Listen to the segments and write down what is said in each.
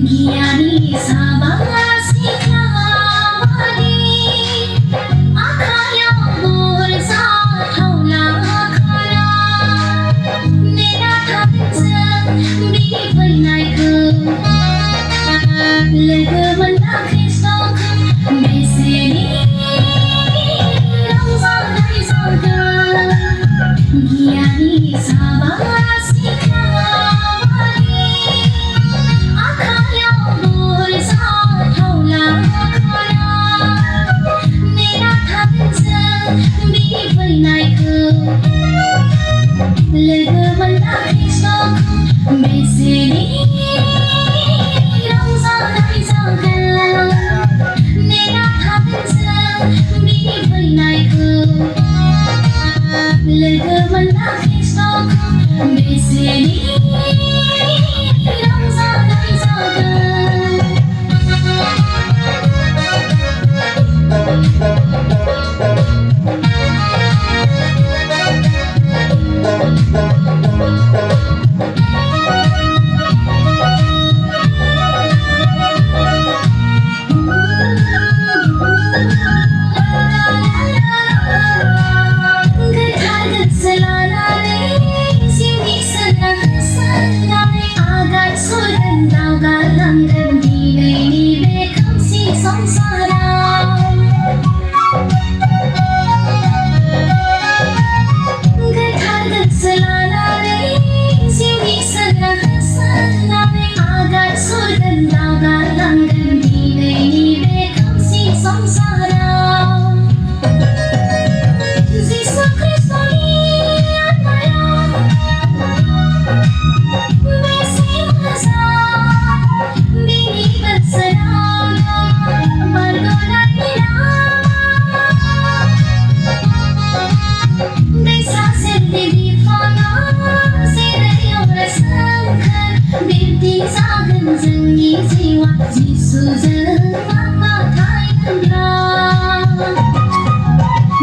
Giyani Saba Sikla Akaya bol sa thola khala Nera thamsa bi bai nai ko Lega banda Kristo meseni Rong sa dai sa ga Giyani Saba Sikla Akaya bol sa thola khala Nera thamsa bi bai nai ko Lega banda Kristo meseni Rong sa dai sa ga Nera thamsa bi bai nai ko Lega banda Kristo meseni Rong sa dai sa ga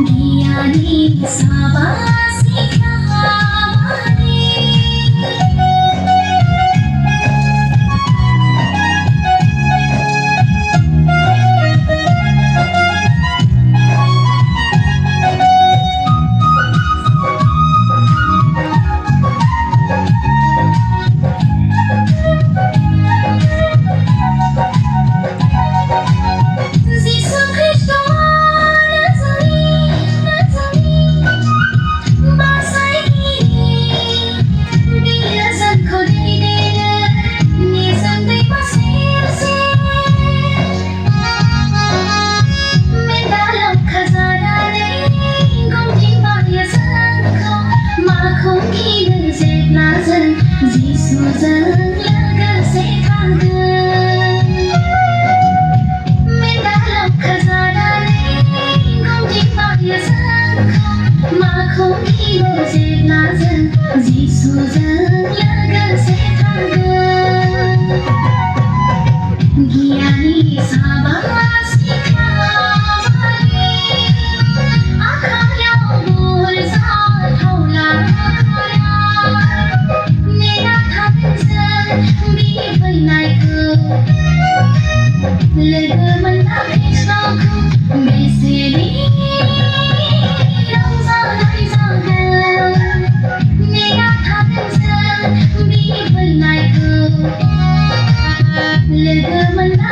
Giyani Saba Sikla Giyani Saba Sikla Akaya bol sa thola khala Nera thamsa bi bai nai ko Lega banda Kristo meseni Rong sa dai sa ga Nera thamsa bi bai nai ko Lega banda